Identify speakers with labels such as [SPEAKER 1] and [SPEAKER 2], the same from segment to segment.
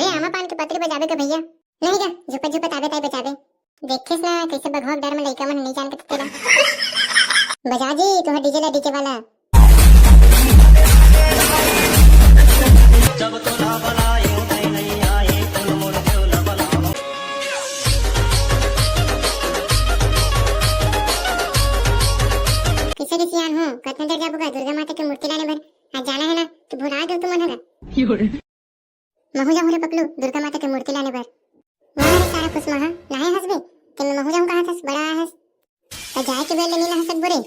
[SPEAKER 1] अरे आमा पान के पत्री बजावे का भैया नहीं गा झुपा झुपा ताबे ताबे बजावे देखिस ना कैसे बघवा डर में लइका मन नहीं जान के तेरा बजा जी तोहर डीजे वाला जब तो ला बलायो नहीं आए तुम मोर देवला बला किसे सियान हो कतना देर जाबूगा दुर्गा माता की मूर्ति लाने भर आज जाना है ना तो भुला दो तुम मनगा महू जाऊं रे पकलू दुर्गा माता की मूर्ति लाने भर वहां रे सारा खुश महा नाहे हसबे तुम महू जाऊं कहां थस बड़ा हस त जाए के बेले नीला हसत बुरे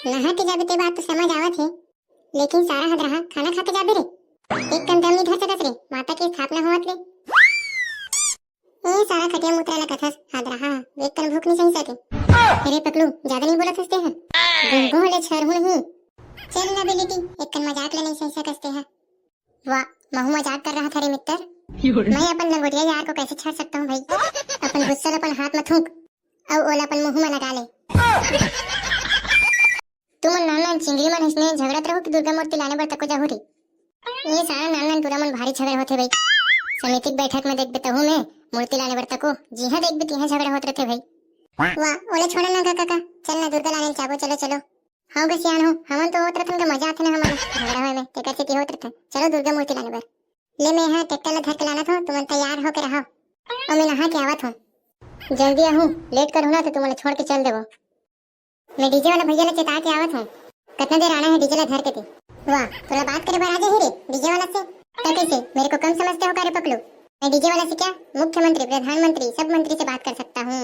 [SPEAKER 1] नहा के जाबे ते बात तो समझ आवत है लेकिन सारा हद रहा खाना खा के जाबे रे एक कम दम नहीं धर सकत रे माता की स्थापना होवत रे ए सारा खटिया मुतराला कथस हद रहा एक कम भूख नहीं सही सके अरे पकलू ज्यादा नहीं बोलत हसते हैं गुंगो ले छर हूं नहीं चल ना बेटी एक कम मजाक ले नहीं सही सकते हैं वाह महू मजाक कर रहा था रे मित्र मैं अपन लंगोटिया यार को कैसे छाड़ सकता हूँ भाई अपन गुस्सा अपन हाथ में थूक और ओला अपन मुंह में लगा ले तुम नान चिंगड़ी मन हंसने झगड़त रहो कि दुर्गा मूर्ति लाने बर तको जाहू रे ये सारा नान पूरा मन भारी झगड़ा होते भाई समिति बैठक में देख बेतहू में मूर्ति लाने बर तको जी हां देख बेती है झगड़ा होत रहते भाई वाह ओले छोड़ ना काका चल ना दुर्गा लाने चाबो चलो चलो हां गे सियान हो हमन तो होत रहथन के मजा आथे ना हमन झगड़ा होए में ते कैसे होत रहथन चलो दुर्गा मूर्ति लाने बर ले मैं यहां ट्रैक्टर ला धर के लाना था तुम तैयार होके रहो और मैं नहा के आवत हूं जल्दी आहू लेट कर होना तो तुम छोड़ के चल देबो मैं डीजे वाला भैया ले चेता के आवत हूं कितना देर आना है डीजे ला घर के थे वाह थोड़ा बात करे बार आ जा रे डीजे वाला से क्या कैसे मेरे को कम समझते हो कार्य पकड़ो मैं डीजे वाला से क्या मुख्यमंत्री प्रधानमंत्री सब मंत्री से बात कर सकता हूँ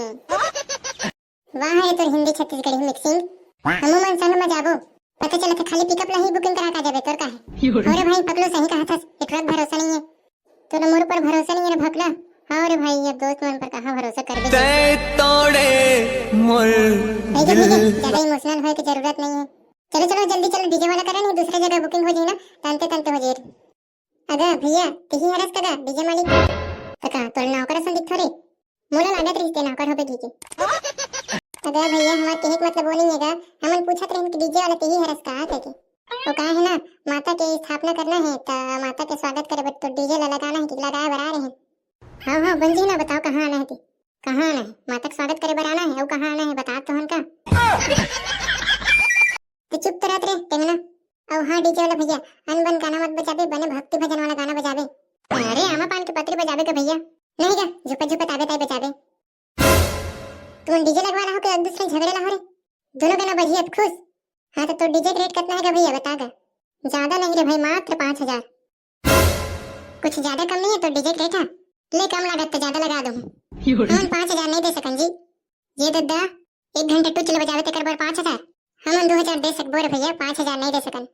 [SPEAKER 1] वाह है तो हिंदी छत्तीसगढ़ी मिक्सिंग हम मन संग में जाबो पता चला था खाली पिकअप ला ही बुकिंग करा का जाबे तोर का है अरे भाई पकड़ो सही कहा था एक भरोसा नहीं है तो मोर पर भरोसा नहीं है रे भकला हाँ रे भाई ये दोस्त मन पर कहां भरोसा कर दे तोड़े मोर ज्यादा इमोशनल होए की जरूरत नहीं है चलो चलो जल्दी चलो डीजे वाला करा नहीं दूसरी जगह बुकिंग हो जाए ना तंते तंते हो जाए अगा भैया तही हरस कगा डीजे मालिक तका तोर नौकर संदित थोड़े मोला लागत रिश्ते नौकर होबे डीजे अगर भैया हमारा कहने मतलब वो नहीं है हमन पूछत रहे कि डीजे वाला तही हरस का है कि वो कहा है ना माता के स्थापना करना है तो माता के स्वागत करे बट तो डीजे ला लगाना है कि लगाया बरा रहे हैं हां हां बंजी ना बताओ कहां आना है कि कहां आना है माता का स्वागत करे बराना है वो कहां आना है बता तो हमका तो चुप तो रहत रे टेंगना और हां डीजे वाला भैया अनबन गाना मत बजाबे बने भक्ति भजन वाला गाना बजाबे अरे आमा पान के पत्री बजाबे का भैया नहीं गा झुपा झुपा ताबे ताबे बजाबे तुम डीजे लगवा रहा हो कि एक दूसरे झगड़े ला हो रे दोनों गाना बजिए खुश हां तो डीजे का रेट कितना है भैया बता गा ज्यादा नहीं रे भाई मात्र 5000 कुछ ज्यादा कम नहीं है तो डीजे का रेट है ले कम लागत तो ज्यादा लगा दूं हम 5000 नहीं दे सकन जी ये दद्दा 1 घंटे टू चले बजावे ते कर बार 5000 हम 2000 दे सकबो रे भैया 5000 नहीं दे सकन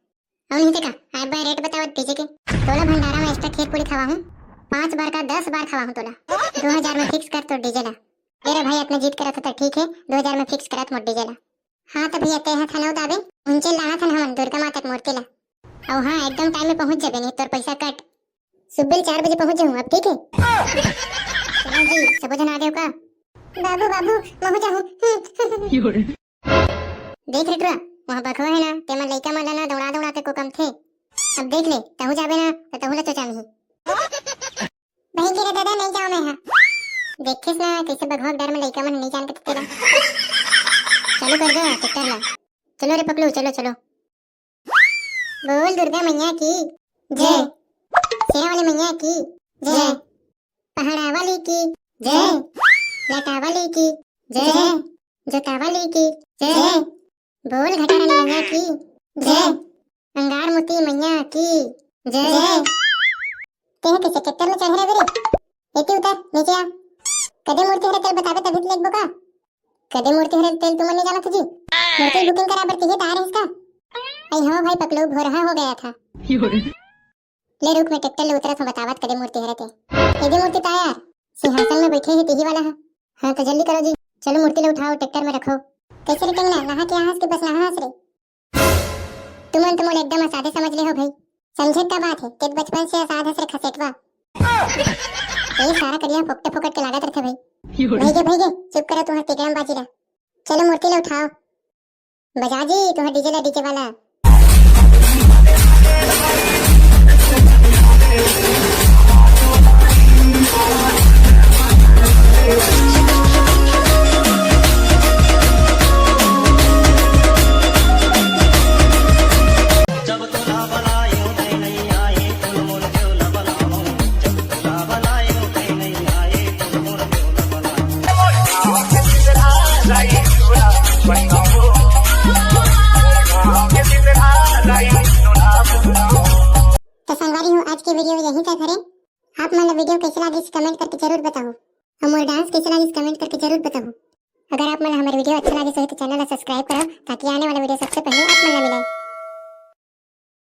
[SPEAKER 1] और नहीं देखा आए बार रेट बताओ डीजे के तोला भंडारा में एक्स्ट्रा खीर पूरी खावा हूं 5 बार का 10 बार खावा हूं तोला 2000 में फिक्स कर तो डीजे ला मेरे भाई अपना जीत करा था ठीक है 2000 में फिक्स करा मोट डीजे ला हां तो भैया ते हाथ ना उदाबे उनचे लाना था हम दुर्गा माता की मूर्ति ला और हां एकदम टाइम में पहुंच जाबे नहीं तोर पैसा कट सुबह 4 बजे पहुंच जाऊं अब ठीक है चलो जी सब जन आ गए का बाबू बाबू महू जाऊं देख रे टुआ वहां बखवा है ना ते मन लइका मन ना दौड़ा दौड़ा के को कम थे अब देख ले तहु जाबे ना तो तहु ला चचा नहीं भाई के दादा नहीं जाऊं मैं हां देखिस ना कैसे बघवा डर में लइका मन नहीं जान के तेरा चलो कर दो ट्रैक्टर ला चलो रे पकलू चलो चलो बोल दुर्गा मैया की जय शेरा वाली मैया की जय पहाड़ा वाली की जय लटा वाली की जय जोता वाली की जय बोल घटारानी मैया की जय अंगार मोती मैया की जय तेह कैसे ट्रैक्टर में चढ़ रहे बेरे एती उतर नीचे आ कदे मूर्ति हरे तेल बताबे तभी लेक बोका कदे मूर्ति हरे तेल तुम नहीं जाना तुझी मूर्ति बुकिंग करा बर तिहे तार इसका आई हो भाई पकलो भोरहा हो गया था ले रुक मैं ट्रैक्टर ले उतरा था बतावत कदे मूर्ति हरे थे एदी मूर्ति तैयार सिंहासन में बैठे है तिही वाला है हां तो जल्दी करो जी चलो मूर्ति ले उठाओ ट्रैक्टर में रखो कैसे रिटेंगना नहा के हंस के बस नहा हंस रे तुमन तुम एकदम सादे समझ ले हो भाई समझे का बात है कि बचपन से सादा से खसेटवा ये सारा करिया फोकटे फोकट के लागत रहते भाई भाई चुप करो तुम्हारा टिकड़म बाजी रहा चलो मूर्ति ले उठाओ बजा जी तुम्हारा डीजे वाला तो संगवारी हो आज की वीडियो यहीं तक करें। आप मन वीडियो कैसे लगी कमेंट करके जरूर बताओ और मोर डांस कैसे लगी कमेंट करके जरूर बताओ। अगर आप मन हमारे वीडियो अच्छा लगे तो चैनल को सब्सक्राइब करो ताकि आने वाला वीडियो सबसे पहले आप मन मिले।